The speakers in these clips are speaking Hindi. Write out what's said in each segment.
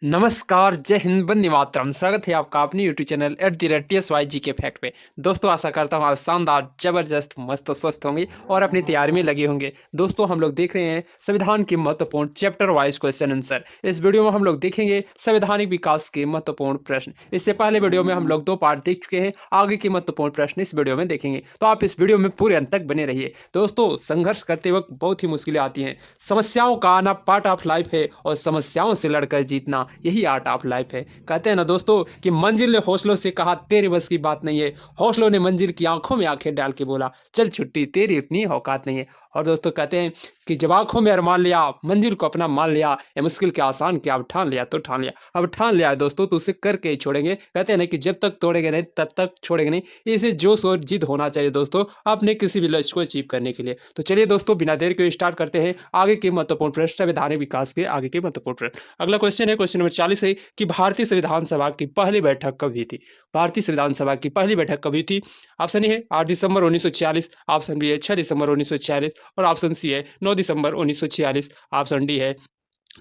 नमस्कार, जय हिंद, वंदे मातरम। स्वागत है आपका अपने यूट्यूब चैनल @TSY जी के फैक्ट पे। दोस्तों, आशा करता हूँ आप शानदार, जबरदस्त, मस्त और स्वस्थ होंगे और अपनी तैयारी में लगे होंगे। दोस्तों, हम लोग देख रहे हैं संविधान के महत्वपूर्ण चैप्टर वाइज क्वेश्चन आंसर। इस वीडियो में हम लोग देखेंगे संवैधानिक विकास के महत्वपूर्ण प्रश्न। इससे पहले वीडियो में हम लोग 2 पार्ट देख चुके हैं। आगे के महत्वपूर्ण प्रश्न इस वीडियो में देखेंगे, तो आप इस वीडियो में पूरे अंत तक बने रहिए। दोस्तों, संघर्ष करते वक्त बहुत ही मुश्किलें आती हैं। समस्याओं का आना पार्ट ऑफ लाइफ है और समस्याओं से लड़कर जीतना यही आर्ट ऑफ लाइफ है। कहते हैं ना दोस्तों कि मंजिल ने हौसलों से कहा तेरे बस की बात नहीं है। हौसलों ने मंजिल की आंखों में आंखें डाल के बोला चल छुट्टी तेरी उतनी औकात नहीं है। और दोस्तों कहते हैं कि जब आंखों में अरमान लिया, मंजिल को अपना मान लिया, ये मुश्किल के आसान किया, अब ठान लिया तो ठान लिया। अब ठान लिया है दोस्तों तो उसे करके ही छोड़ेंगे। कहते हैं ना कि जब तक तोड़ेंगे नहीं तब तक छोड़ेंगे नहीं। इसे जोश और जिद होना चाहिए दोस्तों अपने किसी भी लक्ष्य को अचीव करने के लिए। तो चलिए दोस्तों, बिना देर के स्टार्ट करते हैं आगे के महत्वपूर्ण प्रश्न, संवैधानिक विकास के आगे के महत्वपूर्ण प्रश्न। अगला क्वेश्चन है, क्वेश्चन नंबर 40 है कि भारतीय संविधान सभा की पहली बैठक कब हुई थी? भारतीय संविधान सभा की पहली बैठक कब हुई थी? ऑप्शन ए है 8 दिसंबर 1946, ऑप्शन बी है 6 दिसंबर 1946 और ऑप्शन सी है 9 दिसंबर 1946, ऑप्शन डी है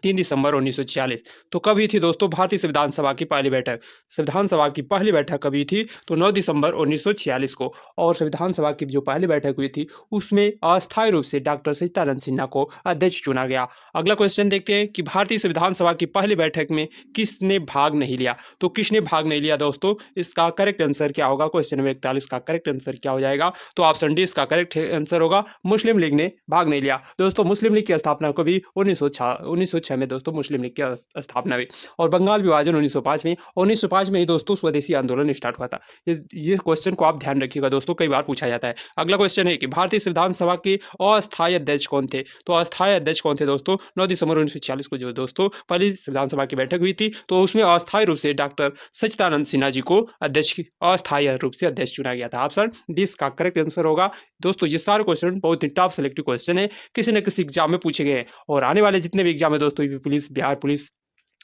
3 दिसंबर 1946। तो कब हुई थी दोस्तों भारतीय संविधान सभा की पहली बैठक? संविधान सभा की पहली बैठक कब हुई थी? तो 9 दिसंबर 1946 को। और संविधान सभा की जो पहली बैठक हुई थी उसमें अस्थायी रूप से डॉक्टर सच्चिदानंद सिन्हा को अध्यक्ष चुना गया। अगला क्वेश्चन देखते हैं कि भारतीय संविधान सभा की पहली बैठक में किसने भाग नहीं लिया? तो किसने भाग नहीं लिया दोस्तों? इसका करेक्ट आंसर क्या होगा? क्वेश्चन नंबर 41 का करेक्ट आंसर क्या हो जाएगा? तो ऑप्शन डी इसका करेक्ट आंसर होगा, मुस्लिम लीग ने भाग नहीं लिया। दोस्तों, मुस्लिम लीग की स्थापना कभी 1906 में दोस्तों मुस्लिम लीग की स्थापना हुई। और बंगाल विभाजन 1905 में, 1905 में ही दोस्तों स्वदेशी आंदोलन स्टार्ट हुआ था। ये क्वेश्चन को आप ध्यान रखिएगा दोस्तों, कई बार पूछा जाता है। अगला क्वेश्चन है कि भारतीय संविधान सभा के अस्थायी अध्यक्ष कौन थे? तो अस्थायी अध्यक्ष कौन थे दोस्तों? 9 दिसंबर 1946 को जो दोस्तों पहली संविधान सभा की बैठक हुई थी तो उसमें अस्थायी रूप से डॉक्टर सच्चिदानंद सिन्हा जी को अध्यक्ष अस्थायी रूप से अध्यक्ष चुना गया था। ऑप्शन डी का करेक्ट आंसर होगा। दोस्तों, ये सारे क्वेश्चन बहुत ही टॉप सेलेक्टिव क्वेश्चन है, किसी न किसी एग्जाम में पूछे गए हैं। और आने वाले जितने भी एग्जाम है दोस्तों, यूपी पुलिस, बिहार पुलिस,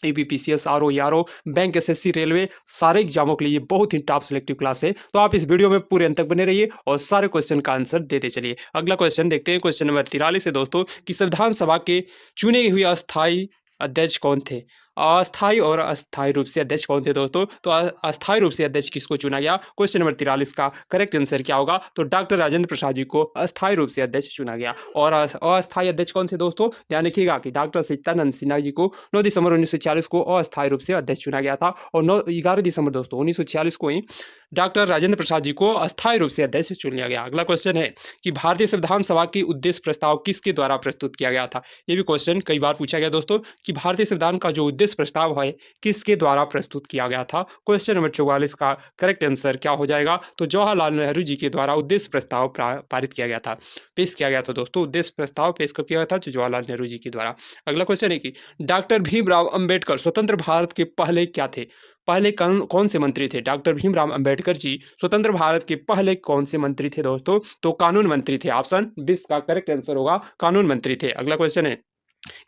ईपीपीसीएस, आरओ, यारो, बैंक, एसएससी, रेलवे, सारे एग्जामों के लिए ये बहुत ही टॉप सिलेक्टिव क्लास है। तो आप इस वीडियो में पूरे अंत तक बने रहिए और सारे क्वेश्चन का आंसर देते चलिए। अगला क्वेश्चन देखते हैं, क्वेश्चन नंबर 43 है दोस्तों कि संविधान सभा के चुने हुए अस्थायी अध्यक्ष कौन थे? अस्थायी और अस्थायी रूप से अध्यक्ष कौन थे दोस्तों? तो अस्थायी रूप से अध्यक्ष किसको चुना गया? क्वेश्चन नंबर 43 का करेक्ट आंसर क्या होगा? तो डॉक्टर राजेंद्र प्रसाद जी को अस्थायी रूप से अध्यक्ष चुना गया। और अस्थायी अध्यक्ष कौन थे दोस्तों? ध्यान रखिएगा कि डॉक्टर सच्चिदानंद सिन्हा जी को 9 दिसंबर 1946 को अस्थायी रूप से अध्यक्ष चुना गया था। और 11 दिसंबर दोस्तों 1946 को ही डॉक्टर राजेंद्र प्रसाद जी को अस्थायी रूप से अध्यक्ष चुन लिया गया। अगला क्वेश्चन है कि भारतीय संविधान सभा की उद्देश्य प्रस्ताव किसके द्वारा प्रस्तुत किया गया था? ये भी क्वेश्चन कई बार पूछा गया दोस्तों कि भारतीय संविधान का जो उद्देश्य प्रस्ताव है किसके द्वारा प्रस्तुत किया गया था? क्वेश्चन नंबर 44 का करेक्ट आंसर क्या हो जाएगा? तो जवाहरलाल नेहरू जी के द्वारा उद्देश्य प्रस्ताव पारित किया गया था, पेश किया गया था दोस्तों। उद्देश्य प्रस्ताव पेश कब किया गया था? तो जवाहरलाल नेहरू जी के द्वारा। अगला क्वेश्चन है कि डॉक्टर भीमराव अंबेडकर स्वतंत्र भारत के पहले क्या थे? पहले कौन से मंत्री थे? डॉक्टर भीमराव अंबेडकर जी स्वतंत्र भारत के पहले कौन से मंत्री थे दोस्तों? तो कानून मंत्री थे। ऑप्शन बी का करेक्ट आंसर होगा, कानून मंत्री थे। अगला क्वेश्चन है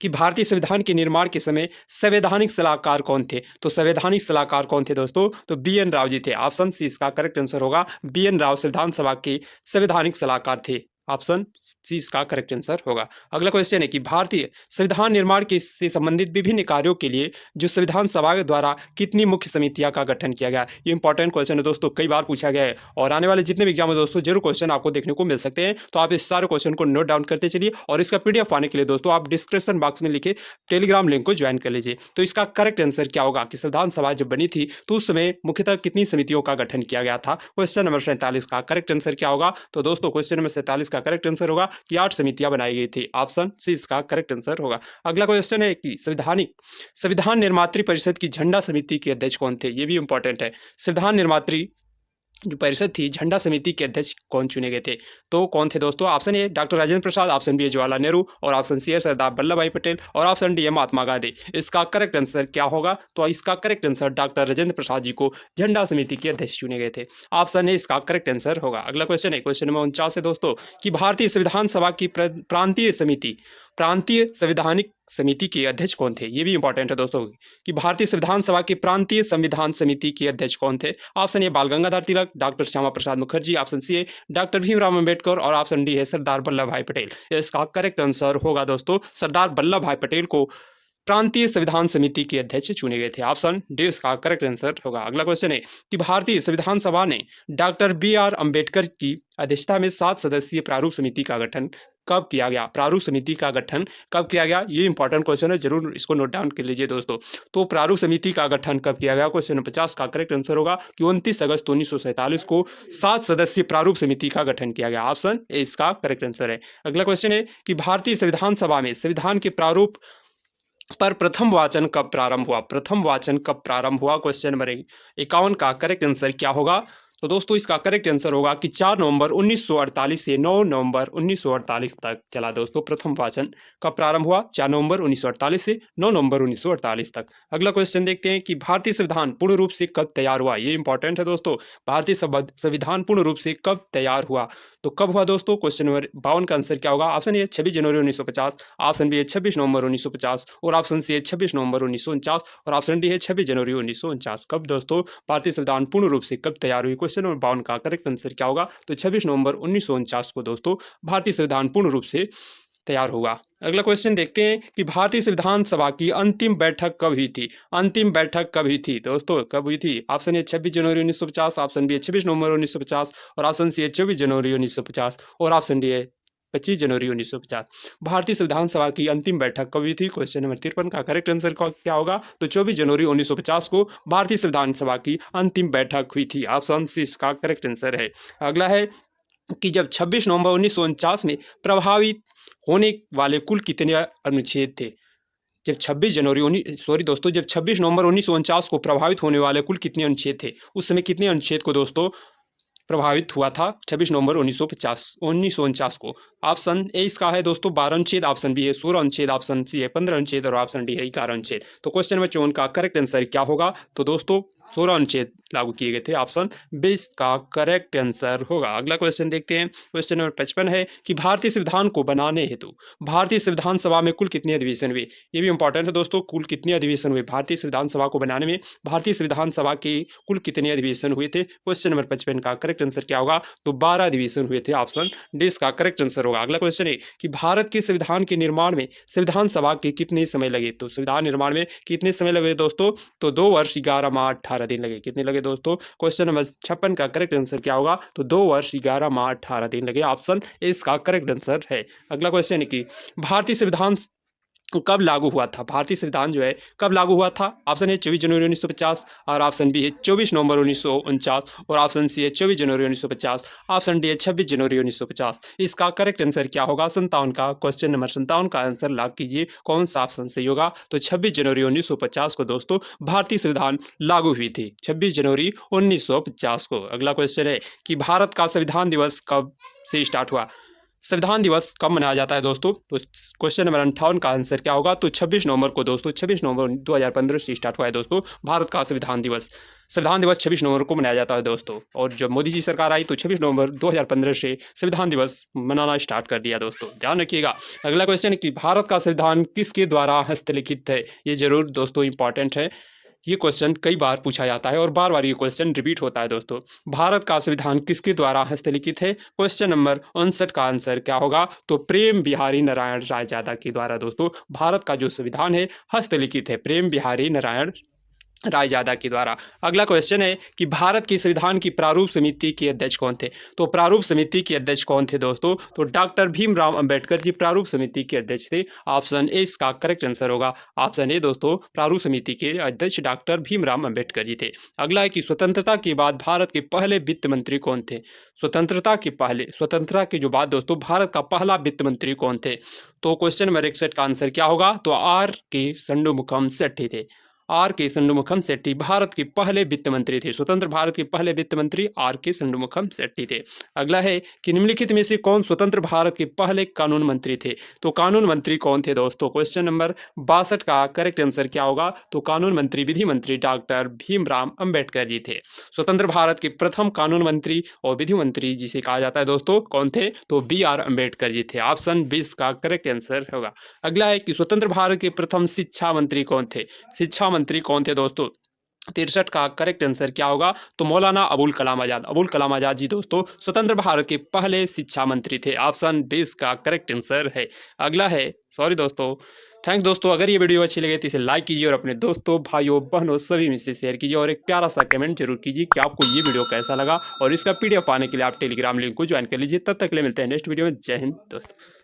कि भारतीय संविधान के निर्माण के समय संवैधानिक सलाहकार कौन थे? तो संवैधानिक सलाहकार कौन थे दोस्तों? तो बीएन राव जी थे। ऑप्शन सी इसका करेक्ट आंसर होगा, बीएन राव संविधान सभा के संवैधानिक सलाहकार थे। ऑप्शन सी इसका करेक्ट आंसर होगा। अगला क्वेश्चन है कि भारतीय संविधान निर्माण के से संबंधित विभिन्न कार्यों के लिए जो संविधान सभा द्वारा कितनी मुख्य समितियां का गठन किया गया? ये इंपॉर्टेंट क्वेश्चन है दोस्तों, कई बार पूछा गया है और आने वाले जितने भी एग्जाम है दोस्तों जरूर क्वेश्चन आपको देखने को मिल सकते हैं। तो आप इस सारे क्वेश्चन को नोट डाउन करते चलिए और इसका पीडीएफ पाने के लिए दोस्तों आप डिस्क्रिप्शन बॉक्स में लिखे टेलीग्राम लिंक को ज्वाइन कर लीजिए। तो इसका करेक्ट आंसर क्या होगा कि संविधान सभा जब बनी थी तो उस समय मुख्यतः कितनी समितियों का गठन किया गया था? क्वेश्चन नंबर 47 का करेक्ट आंसर क्या होगा? तो दोस्तों क्वेश्चन नंबर 47 का करेक्ट आंसर होगा कि 8 समितियां बनाई गई थी। ऑप्शन सी इसका करेक्ट आंसर होगा। अगला क्वेश्चन है कि संविधान निर्मात्री परिषद की झंडा समिति के अध्यक्ष कौन थे? ये भी इंपॉर्टेंट है। संविधान निर्मात्री जो परिषद थी झंडा समिति के अध्यक्ष कौन चुने गए थे? तो कौन थे दोस्तों? Option A doctor Rajendra Prasad, option B Jawaharlal Nehru और ऑप्शन सी है सरदार वल्लभ भाई पटेल और ऑप्शन डी है महात्मा गांधी। इसका करेक्ट आंसर क्या होगा? तो इसका correct answer doctor Rajendra Prasad ji को झंडा समिति के अध्यक्ष चुने गए थे। ऑप्शन ए इसका करेक्ट आंसर होगा। अगला क्वेश्चन है, क्वेश्चन नंबर 49 है दोस्तों कि भारतीय संविधान सभा की प्रांतीय संवैधानिक समिति के अध्यक्ष कौन थे? ये भी इंपॉर्टेंट है दोस्तों कि भारतीय संविधान सभा की प्रांतीय संविधान समिति के अध्यक्ष कौन थे? ऑप्शन ए बाल Gangadhar Tilak, doctor Shyama Prasad Mukherjee, option C है डॉक्टर भीमराव अंबेडकर और ऑप्शन डी है सरदार वल्लभ भाई पटेल। इसका करेक्ट आंसर होगा दोस्तों सरदार वल्लभ भाई पटेल को प्रांतीय संविधान समिति के अध्यक्ष चुने गए थे? ऑप्शन डी इसका करेक्ट आंसर होगा। अगला क्वेश्चन है कि भारतीय संविधान सभा ने डॉक्टर बी.आर. अम्बेडकर की अध्यक्षता में 7 सदस्यीय प्रारूप समिति का गठन कब किया गया? प्रारूप समिति का गठन कब किया गया? ये इंपॉर्टेंट क्वेश्चन है, जरूर इसको नोट डाउन कर लीजिए दोस्तों। तो प्रारूप समिति का गठन कब किया गया? क्वेश्चन नंबर 50 का करेक्ट आंसर होगा कि 29 अगस्त 1947 को 7 सदस्यीय प्रारूप समिति का गठन किया गया। ऑप्शन ए इसका करेक्ट आंसर है। अगला क्वेश्चन है कि भारतीय संविधान सभा में संविधान के प्रारूप पर प्रथम वाचन कब प्रारंभ हुआ? प्रथम वाचन कब प्रारंभ हुआ? क्वेश्चन नंबर 51 का करेक्ट आंसर क्या होगा? तो दोस्तों इसका करेक्ट आंसर होगा कि 4 नवंबर 1948 से 9 नवंबर 1948 तक चला दोस्तों। प्रथम वाचन कब प्रारंभ हुआ? 4 नवंबर 1948 से 9 नवंबर 1948 तक। अगला क्वेश्चन देखते हैं कि भारतीय संविधान पूर्ण रूप से कब तैयार हुआ? ये इंपॉर्टेंट है दोस्तों। भारतीय संविधान पूर्ण रूप से कब तैयार हुआ? तो कब हुआ दोस्तों? क्वेश्चन नंबर 52 का आंसर क्या होगा? ऑप्शन ए 26 जनवरी 1950, ऑप्शन बी है 26 नवंबर 1950 और ऑप्शन सी है 26 नवंबर 1949 और ऑप्शन डी है 26 जनवरी 1949। कब दोस्तों भारतीय संविधान पूर्ण रूप से कब तैयार हुई? क्वेश्चन नंबर 52 का करेक्ट आंसर क्या होगा? तो 26 नवंबर 1949 को दोस्तों भारतीय संविधान पूर्ण रूप से तैयार होगा। अगला क्वेश्चन देखते हैं कि भारतीय संविधान सभा की अंतिम बैठक कब हुई थी? अंतिम बैठक कब हुई थी दोस्तों? कब हुई थी? ऑप्शन ए 26 जनवरी 1950, ऑप्शन बी 26 नवंबर 1950 और ऑप्शन सी है 24 जनवरी 1950 और ऑप्शन डी है 25 जनवरी 1950। भारतीय संविधान सभा की अंतिम बैठक कब हुई थी? क्वेश्चन नंबर 53 का करेक्ट आंसर क्या होगा? तो 24 जनवरी 1950 को भारतीय संविधान सभा की अंतिम बैठक हुई थी। ऑप्शन सी इसका करेक्ट आंसर है। अगला है कि जब 26 नवंबर 1949 में प्रभावित होने वाले कुल कितने अनुच्छेद थे? जब 26 नवंबर 1949 को प्रभावित होने वाले कुल कितने अनुच्छेद थे? उस समय कितने अनुच्छेद को दोस्तों प्रभावित हुआ था 26 नवंबर 1949 को? ऑप्शन ए इसका है दोस्तों 12 अनुच्छेद, ऑप्शन बी है 16 अनुच्छेद, ऑप्शन सी है 15 अनुच्छेद और ऑप्शन डी है 11 अनुच्छेद। तो क्वेश्चन नंबर 54 का करेक्ट आंसर क्या होगा? तो दोस्तों 16 अनुच्छेद लागू किए गए थे। ऑप्शन बी का करेक्ट आंसर होगा। अगला क्वेश्चन देखते हैं। क्वेश्चन नंबर 55 है कि भारतीय संविधान को बनाने हेतु भारतीय संविधान सभा में कुल कितने अधिवेशन हुए? ये भी इंपॉर्टेंट है दोस्तों। कुल कितने अधिवेशन हुए भारतीय संविधान सभा को बनाने में? भारतीय संविधान सभा के कुल कितने अधिवेशन हुए थे? क्वेश्चन नंबर 55 का करेक्ट आंसर क्या होगा? तो 12 अधिवेशन हुए थे। ऑप्शन डी इसका करेक्ट आंसर होगा। अगला क्वेश्चन है कि भारत के संविधान के निर्माण में संविधान सभा के कितने समय लगे? तो संविधान निर्माण में कितने समय लगे दोस्तों? तो 2 वर्ष 11 माह 18 दिन लगे। कितने लगे दोस्तों? क्वेश्चन नंबर 56 का करेक्ट आंसर क्या होगा? तो 2 वर्ष 11 माह 18 दिन लगे। ऑप्शन ए इसका करेक्ट आंसर है। अगला क्वेश्चन है कि भारतीय संविधान कब लागू हुआ था? भारतीय संविधान जो है कब लागू हुआ था? ऑप्शन ए 24 जनवरी 1950 और ऑप्शन बी है 24 नवंबर 1949 और ऑप्शन सी है 24 जनवरी 1950, ऑप्शन डी है 26 जनवरी 1950। इसका करेक्ट आंसर क्या होगा? 57 का क्वेश्चन नंबर 57 का आंसर लॉक कीजिए। कौन सा ऑप्शन सही होगा? तो 26 जनवरी 1950 को दोस्तों भारतीय संविधान लागू हुई थी, 26 जनवरी 1950 को। अगला क्वेश्चन है कि भारत का संविधान दिवस कब से स्टार्ट हुआ? संविधान दिवस कब मनाया जाता है दोस्तों? तो क्वेश्चन नंबर 58 का आंसर क्या होगा? तो 26 नवंबर को दोस्तों, 26 नवंबर 2015 से स्टार्ट हुआ है दोस्तों भारत का संविधान दिवस। संविधान दिवस 26 नवंबर को मनाया जाता है दोस्तों। और जब मोदी जी सरकार आई तो 26 नवंबर 2015 से संविधान दिवस मनाना स्टार्ट कर दिया दोस्तों, ध्यान रखिएगा। अगला क्वेश्चन है कि भारत का संविधान किसके द्वारा हस्तलिखित है? ये जरूर दोस्तों इंपॉर्टेंट है। ये क्वेश्चन कई बार पूछा जाता है और बार बार ये क्वेश्चन रिपीट होता है दोस्तों। भारत का संविधान किसके द्वारा हस्तलिखित है? क्वेश्चन नंबर 59 का आंसर क्या होगा? तो प्रेम बिहारी नारायण रायजादा के द्वारा दोस्तों भारत का जो संविधान है हस्तलिखित है, प्रेम बिहारी नारायण रायजादा के द्वारा। अगला क्वेश्चन है कि भारत की संविधान की प्रारूप समिति के अध्यक्ष कौन थे? तो प्रारूप समिति के अध्यक्ष कौन थे दोस्तों? तो डॉक्टर भीमराव अंबेडकर जी प्रारूप समिति के अध्यक्ष थे। ऑप्शन ए इसका करेक्ट आंसर होगा। ऑप्शन ए दोस्तों प्रारूप समिति के अध्यक्ष डॉक्टर भीमराव अंबेडकर जी थे। अगला है कि स्वतंत्रता के बाद भारत के पहले वित्त मंत्री कौन थे? स्वतंत्रता के जो बाद दोस्तों भारत का पहला वित्त मंत्री कौन थे? तो क्वेश्चन नंबर 61 का आंसर क्या होगा? तो आर के शंडुमुखम शेट्टी थे। आर के शंडुमुखम शेट्टी भारत के पहले वित्त मंत्री थे। स्वतंत्र भारत के पहले वित्त मंत्री आर के शंडुमुखम शेट्टी थे। अगला है कि निम्नलिखित में से कौन स्वतंत्र भारत के पहले कानून मंत्री थे? तो कानून मंत्री कौन थे दोस्तों? क्वेश्चन नंबर 62 का करेक्ट आंसर क्या होगा? तो कानून मंत्री विधि मंत्री डॉक्टर भीमराव अंबेडकर जी थे। स्वतंत्र भारत के प्रथम कानून मंत्री और विधि मंत्री जिसे कहा जाता है दोस्तों कौन थे? तो बी.आर. अंबेडकर जी थे। ऑप्शन 20 का करेक्ट आंसर होगा। अगला है कि स्वतंत्र भारत के प्रथम शिक्षा मंत्री कौन थे? शिक्षा मंत्री कौन थे दोस्तों? 63 का करेक्ट आंसर क्या होगा? तो मौलाना अबुल कलाम आज़ाद। अबुल कलाम आज़ाद जी दोस्तों स्वतंत्र भारत के पहले शिक्षा मंत्री थे। ऑप्शन 20 का करेक्ट आंसर है। अगला है, सॉरी दोस्तों, थैंक्स दोस्तों। अगर ये वीडियो अच्छी लगे तो इसे लाइक कीजिए और अपने दोस्तों, भाइयों, बहनों सभी में से शेयर कीजिए और एक प्यारा सा कमेंट जरूर कीजिए कि आपको ये वीडियो कैसा लगा। और इसका पीडीएफ पाने के लिए आप टेलीग्राम लिंक को ज्वाइन कर लीजिए। तब तक के लिए मिलते हैं नेक्स्ट वीडियो में। जय हिंद दोस्तों।